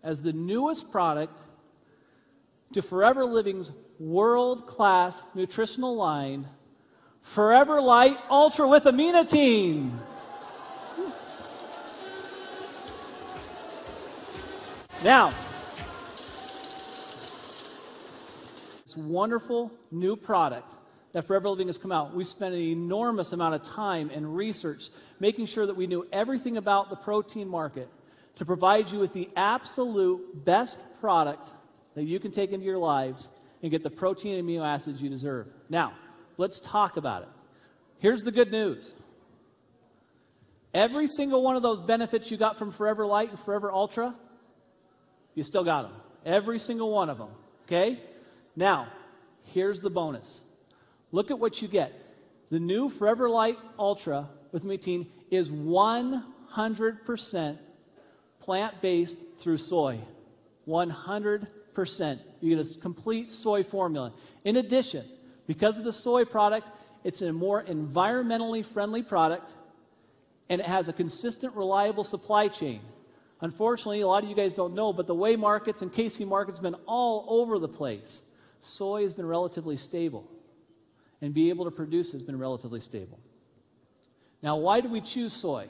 as the newest product to Forever Living's world-class nutritional line, Forever Lite Ultra with Aminotein. Now, this wonderful new product that Forever Living has come out, we spent an enormous amount of time and research making sure that we knew everything about the protein market to provide you with the absolute best product that you can take into your lives and get the protein and amino acids you deserve. Now, let's talk about it. Here's the good news. Every single one of those benefits you got from Forever Lite and Forever Ultra, you still got them. Every single one of them. Okay? Now, here's the bonus. Look at what you get. The new Forever Lite Ultra with Aminotein is 100% plant-based through soy. 100%. You get a complete soy formula. In addition, because of the soy product, it's a more environmentally friendly product, and it has a consistent, reliable supply chain. Unfortunately, a lot of you guys don't know, but the whey markets and casein markets have been all over the place. Soy has been relatively stable, and being able to produce has been relatively stable. Now, why do we choose soy?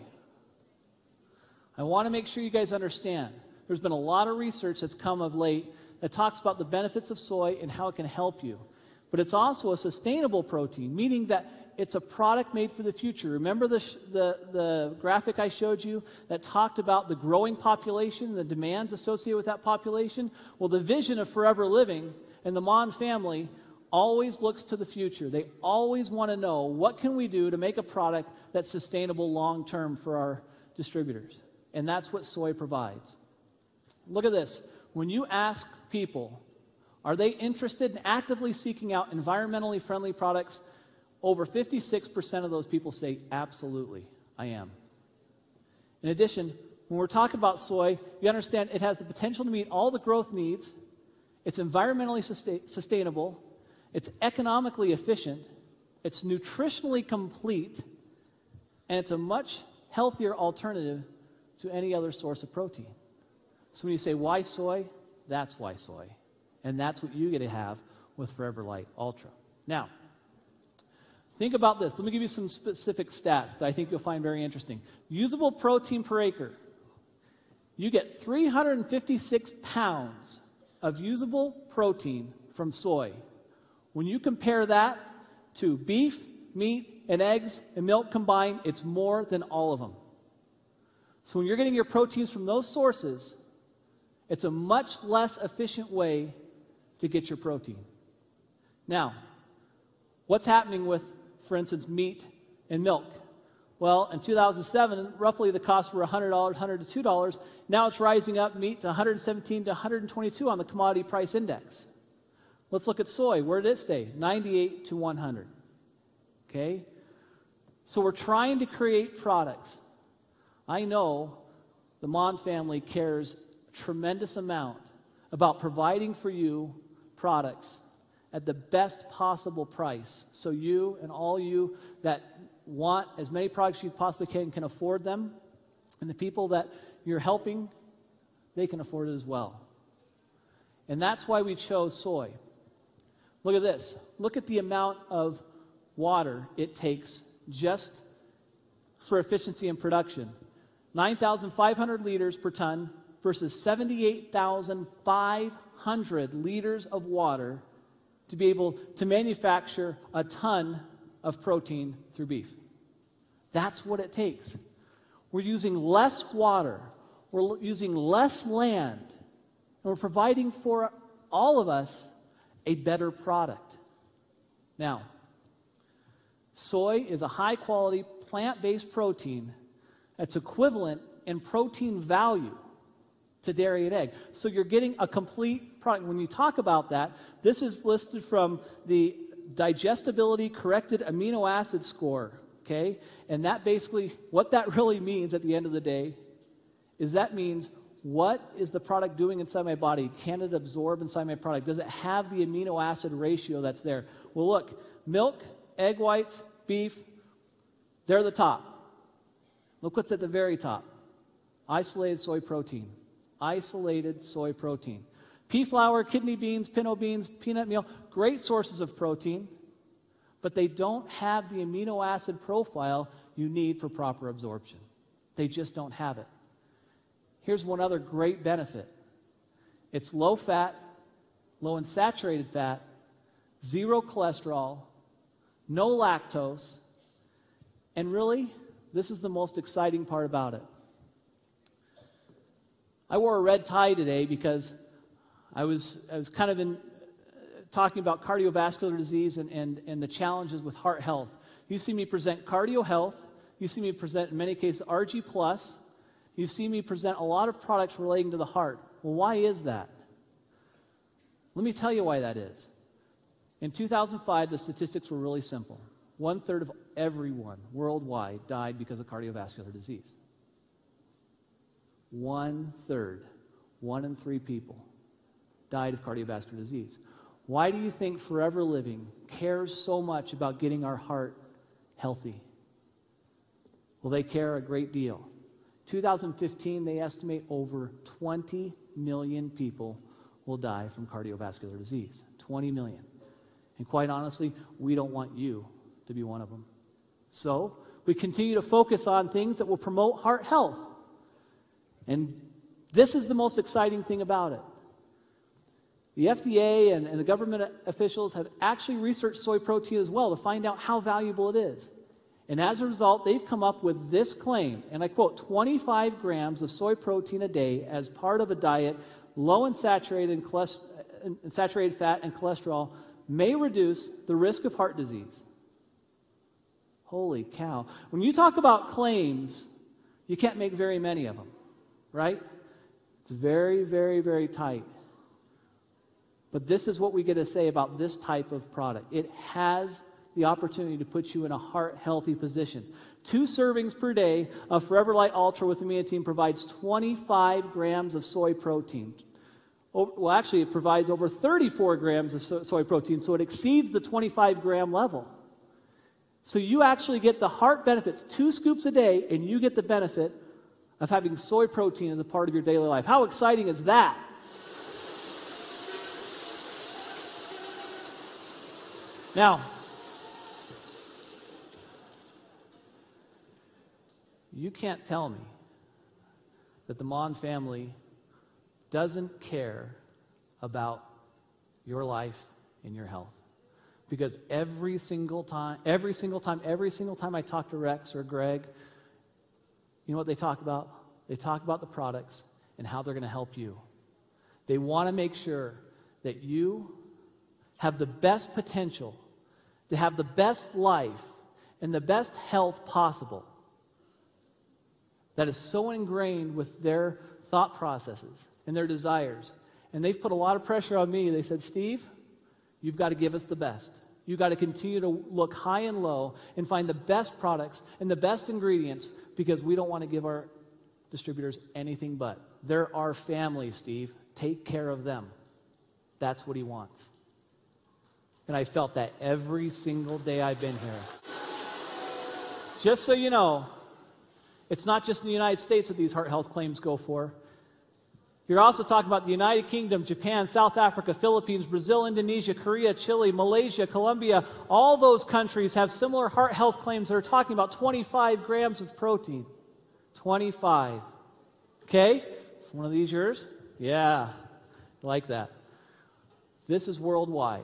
I want to make sure you guys understand. There's been a lot of research that's come of late that talks about the benefits of soy and how it can help you. But it's also a sustainable protein, meaning that it's a product made for the future. Remember the graphic I showed you that talked about the growing population, the demands associated with that population? Well, the vision of Forever Living and the Mon family always looks to the future. They always want to know, what can we do to make a product that's sustainable long-term for our distributors? And that's what soy provides. Look at this. When you ask people, are they interested in actively seeking out environmentally friendly products, over 56% of those people say, absolutely, I am. In addition, when we're talking about soy, you understand it has the potential to meet all the growth needs, it's environmentally sustainable, it's economically efficient, it's nutritionally complete, and it's a much healthier alternative to any other source of protein. So when you say, why soy? That's why soy. And that's what you get to have with Forever Lite Ultra. Now, think about this. Let me give you some specific stats that I think you'll find very interesting. Usable protein per acre. You get 356 pounds of usable protein from soy. When you compare that to beef, meat, and eggs and milk combined, it's more than all of them. So when you're getting your proteins from those sources, it's a much less efficient way to get your protein. Now, what's happening with, for instance, meat and milk? Well, in 2007, roughly the costs were $100, $100 to $2. Now it's rising up, meat, to $117 to $122 on the commodity price index. Let's look at soy. Where did it stay? 98 to 100. Okay? So we're trying to create products. I know the Mon family cares a tremendous amount about providing for you products at the best possible price, so you and all you that want as many products you possibly can afford them, and the people that you're helping, they can afford it as well. And that's why we chose soy. Look at this. Look at the amount of water it takes just for efficiency in production. 9,500 liters per ton versus 78,500 liters of water to be able to manufacture a ton of protein through beef. That's what it takes. We're using less water. We're using less land. And we're providing for all of us a better product. Now, soy is a high-quality plant-based protein that's equivalent in protein value to dairy and egg. So you're getting a complete product. When you talk about that, this is listed from the digestibility corrected amino acid score, okay? And that basically, what that really means at the end of the day is that means, what is the product doing inside my body? Can it absorb inside my product? Does it have the amino acid ratio that's there? Well, look, milk, egg whites, beef, they're the top. Look what's at the very top. Isolated soy protein, isolated soy protein. Pea flour, kidney beans, pinto beans, peanut meal, great sources of protein, but they don't have the amino acid profile you need for proper absorption. They just don't have it. Here's one other great benefit. It's low fat, low in saturated fat, zero cholesterol, no lactose, and really, this is the most exciting part about it. I wore a red tie today because I was kind of talking about cardiovascular disease and the challenges with heart health. You see me present cardio health. You see me present, in many cases, RG+. You see me present a lot of products relating to the heart. Well, why is that? Let me tell you why that is. In 2005, the statistics were really simple. 1/3 of everyone worldwide died because of cardiovascular disease. 1/3. 1 in 3 people died of cardiovascular disease. Why do you think Forever Living cares so much about getting our heart healthy? Well, they care a great deal. 2015, they estimate over 20 million people will die from cardiovascular disease. 20 million. And quite honestly, we don't want you to be one of them. So, we continue to focus on things that will promote heart health. And this is the most exciting thing about it. The FDA and the government officials have actually researched soy protein as well to find out how valuable it is. And as a result, they've come up with this claim, and I quote, 25 grams of soy protein a day as part of a diet low in saturated fat and cholesterol may reduce the risk of heart disease. Holy cow. When you talk about claims, you can't make very many of them, right? It's very, very, very tight. But this is what we get to say about this type of product. It has the opportunity to put you in a heart-healthy position. 2 servings per day of Forever Lite Ultra with Aminotein provides 25 grams of soy protein. Well, actually, it provides over 34 grams of soy protein, so it exceeds the 25-gram level. So you actually get the heart benefits, 2 scoops a day, and you get the benefit of having soy protein as a part of your daily life. How exciting is that? Now, you can't tell me that the Mon family doesn't care about your life and your health. Because every single time I talk to Rex or Greg, you know what they talk about? They talk about the products and how they're going to help you. They want to make sure that you have the best potential to have the best life and the best health possible. That is so ingrained with their thought processes and their desires. And they've put a lot of pressure on me. They said, Steve, you've got to give us the best. You've got to continue to look high and low and find the best products and the best ingredients because we don't want to give our distributors anything but. They're our family, Steve. Take care of them. That's what he wants. And I felt that every single day I've been here. Just so you know, it's not just in the United States that these heart health claims go for. You're also talking about the United Kingdom, Japan, South Africa, Philippines, Brazil, Indonesia, Korea, Chile, Malaysia, Colombia. All those countries have similar heart health claims that are talking about 25 grams of protein. 25. Okay? Is one of these yours? Yeah. I like that. This is worldwide.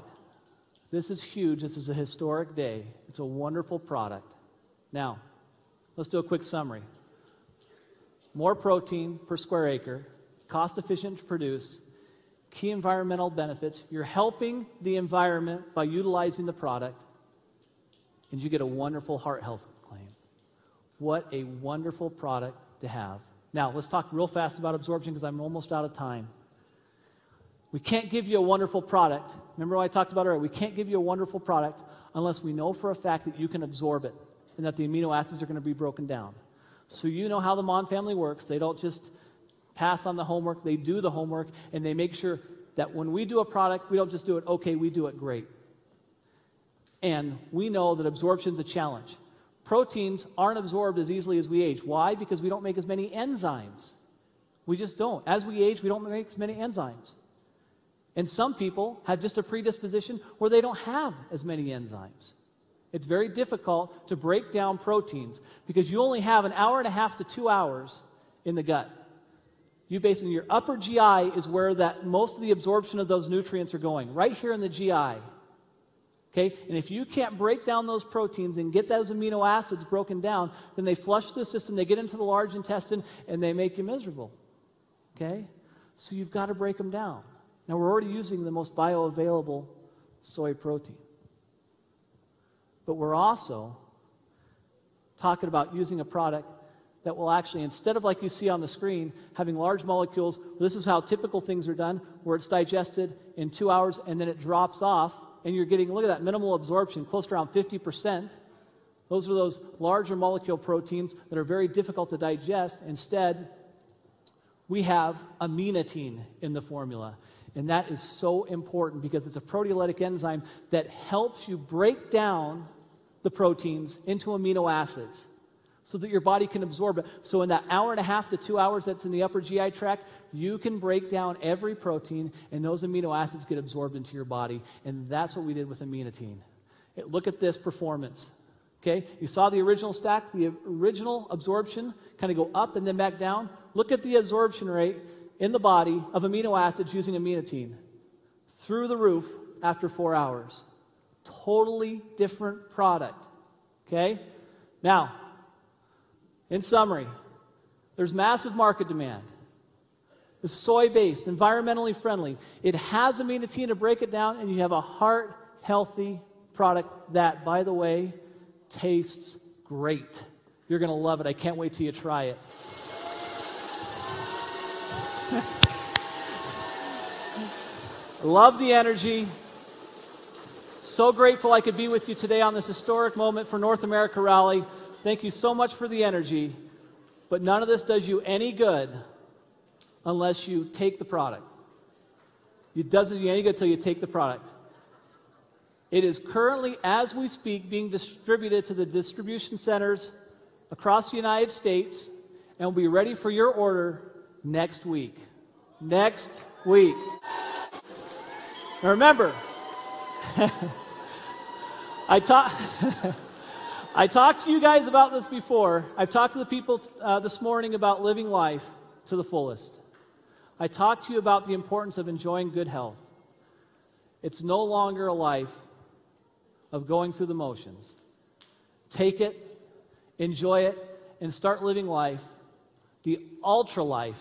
This is huge. This is a historic day. It's a wonderful product. Now, let's do a quick summary. More protein per square acre, cost efficient to produce, key environmental benefits. You're helping the environment by utilizing the product, and you get a wonderful heart health claim. What a wonderful product to have. Now, let's talk real fast about absorption because I'm almost out of time. We can't give you a wonderful product. Remember what I talked about earlier? We can't give you a wonderful product unless we know for a fact that you can absorb it and that the amino acids are going to be broken down. So you know how the Mon family works. They don't just pass on the homework. They do the homework, and they make sure that when we do a product, we don't just do it okay, we do it great. And we know that absorption is a challenge. Proteins aren't absorbed as easily as we age. Why? Because we don't make as many enzymes. We just don't. As we age, we don't make as many enzymes. And some people have just a predisposition where they don't have as many enzymes. It's very difficult to break down proteins because you only have an hour and a half to 2 hours in the gut. You basically, your upper GI is where most of the absorption of those nutrients are going, right here in the GI. Okay? And if you can't break down those proteins and get those amino acids broken down, then they flush the system, they get into the large intestine, and they make you miserable. Okay? So you've got to break them down. Now, we're already using the most bioavailable soy protein. But we're also talking about using a product that will actually, instead of like you see on the screen, having large molecules, this is how typical things are done, where it's digested in 2 hours and then it drops off, and you're getting, look at that, minimal absorption, close to around 50%. Those are those larger molecule proteins that are very difficult to digest. Instead, we have aminotein in the formula. And that is so important because it's a proteolytic enzyme that helps you break down the proteins into amino acids so that your body can absorb it. So in that hour and a half to 2 hours that's in the upper GI tract, you can break down every protein and those amino acids get absorbed into your body. And that's what we did with aminotein. Look at this performance. Okay, you saw the original stack, the original absorption kind of go up and then back down. Look at the absorption rate in the body of amino acids using aminotein. Through the roof after 4 hours. Totally different product. Okay? Now, in summary, there's massive market demand. It's soy-based, environmentally friendly. It has aminotein to break it down, and you have a heart-healthy product that, by the way, tastes great. You're going to love it. I can't wait till you try it. Love the energy. So grateful I could be with you today on this historic moment for North America Rally. Thank you so much for the energy. But none of this does you any good unless you take the product. It doesn't do you any good until you take the product. It is currently, as we speak, being distributed to the distribution centers across the United States and will be ready for your order next week. Next week. Now remember, I talked to you guys about this before. I've talked to the people this morning about living life to the fullest. I talked to you about the importance of enjoying good health. It's no longer a life of going through the motions. Take it, enjoy it, and start living life, the ultra life